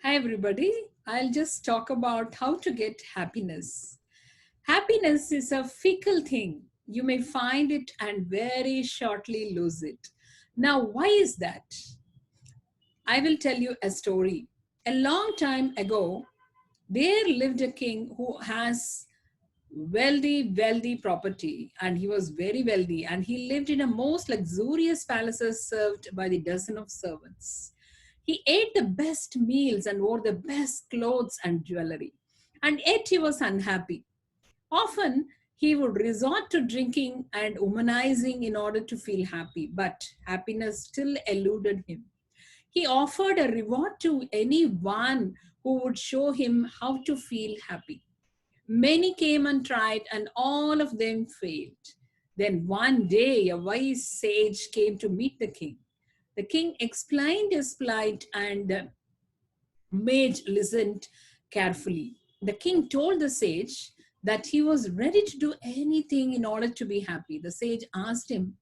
Hi, everybody. I'll just talk about how to get happiness. Happiness is a fickle thing. You may find it and very shortly lose it. Now, why is that? I will tell you a story. A long time ago, there lived a king who has wealthy property, and he was very wealthy, and he lived in a most luxurious palaces served by the dozen of servants. He ate the best meals and wore the best clothes and jewelry, and yet he was unhappy. Often he would resort to drinking and womanizing in order to feel happy, but happiness still eluded him. He offered a reward to anyone who would show him how to feel happy. Many came and tried, and all of them failed. Then one day, a wise sage came to meet the king. The king explained his plight, and the mage listened carefully. The king told the sage that he was ready to do anything in order to be happy. The sage asked him,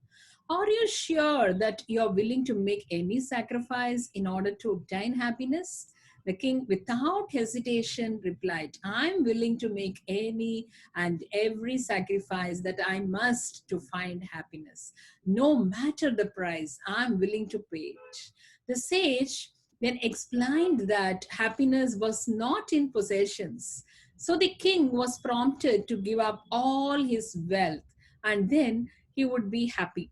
"Are you sure that you're willing to make any sacrifice in order to obtain happiness?" The king, without hesitation, replied, "I'm willing to make any and every sacrifice that I must to find happiness. No matter the price, I'm willing to pay it." The sage then explained that happiness was not in possessions. So the king was prompted to give up all his wealth, and then he would be happy.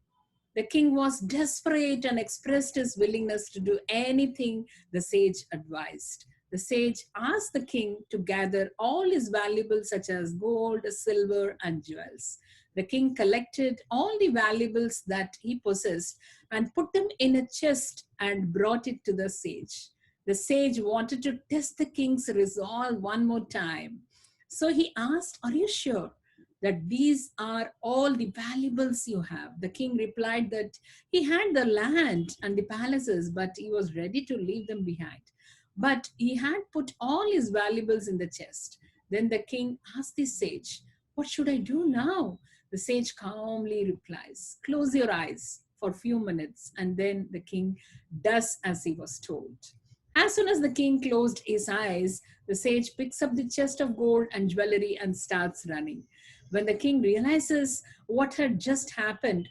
The king was desperate and expressed his willingness to do anything the sage advised. The sage asked the king to gather all his valuables such as gold, silver, and jewels. The king collected all the valuables that he possessed and put them in a chest and brought it to the sage. The sage wanted to test the king's resolve one more time. So he asked, "Are you sure that these are all the valuables you have?" The king replied that he had the land and the palaces, but he was ready to leave them behind. But he had put all his valuables in the chest. Then the king asked the sage, "What should I do now?" The sage calmly replies, "Close your eyes for a few minutes." And then the king does as he was told. As soon as the king closed his eyes, the sage picks up the chest of gold and jewelry and starts running. When the king realizes what had just happened,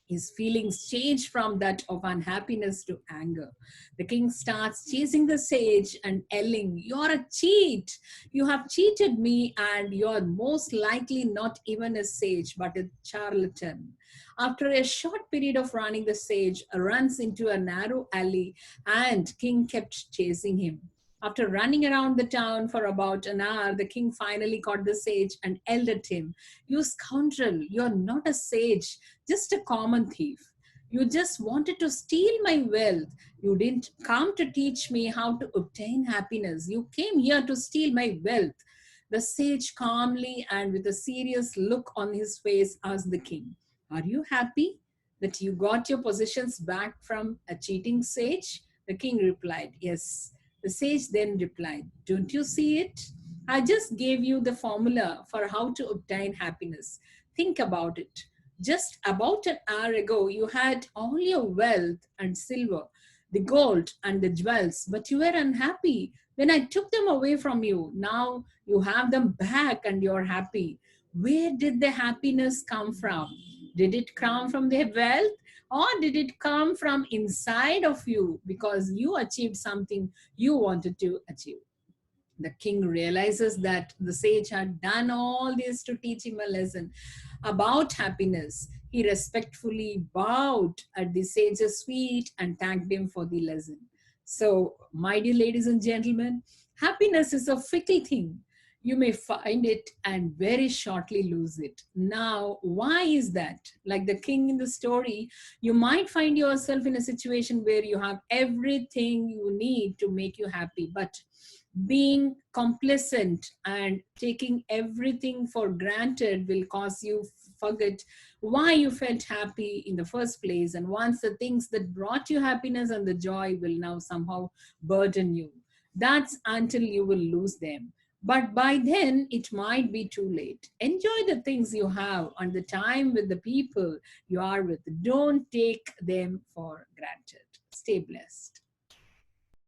his feelings change from that of unhappiness to anger. The king starts chasing the sage and yelling, "You're a cheat! You have cheated me, and you're most likely not even a sage, but a charlatan." After a short period of running, the sage runs into a narrow alley, and king kept chasing him. After running around the town for about an hour, the king finally caught the sage and yelled at him, "You scoundrel, you're not a sage, just a common thief. You just wanted to steal my wealth. You didn't come to teach me how to obtain happiness. You came here to steal my wealth." The sage calmly and with a serious look on his face asked the king, "Are you happy that you got your possessions back from a cheating sage?" The king replied, "Yes." The sage then replied, "Don't you see it? I just gave you the formula for how to obtain happiness. Think about it. Just about an hour ago, you had all your wealth and silver, the gold and the jewels, but you were unhappy when I took them away from you. Now you have them back and you're happy. Where did the happiness come from? Did it come from the wealth, or did it come from inside of you because you achieved something you wanted to achieve?" The king realizes that the sage had done all this to teach him a lesson about happiness. He respectfully bowed at the sage's feet and thanked him for the lesson. So, my dear ladies and gentlemen, happiness is a fickle thing. You may find it and very shortly lose it. Now, why is that? Like the king in the story, you might find yourself in a situation where you have everything you need to make you happy, but being complacent and taking everything for granted will cause you forget why you felt happy in the first place. And once the things that brought you happiness and the joy will now somehow burden you, that's until you will lose them. But by then it might be too late. Enjoy the things you have and the time with the people you are with. Don't take them for granted. Stay blessed.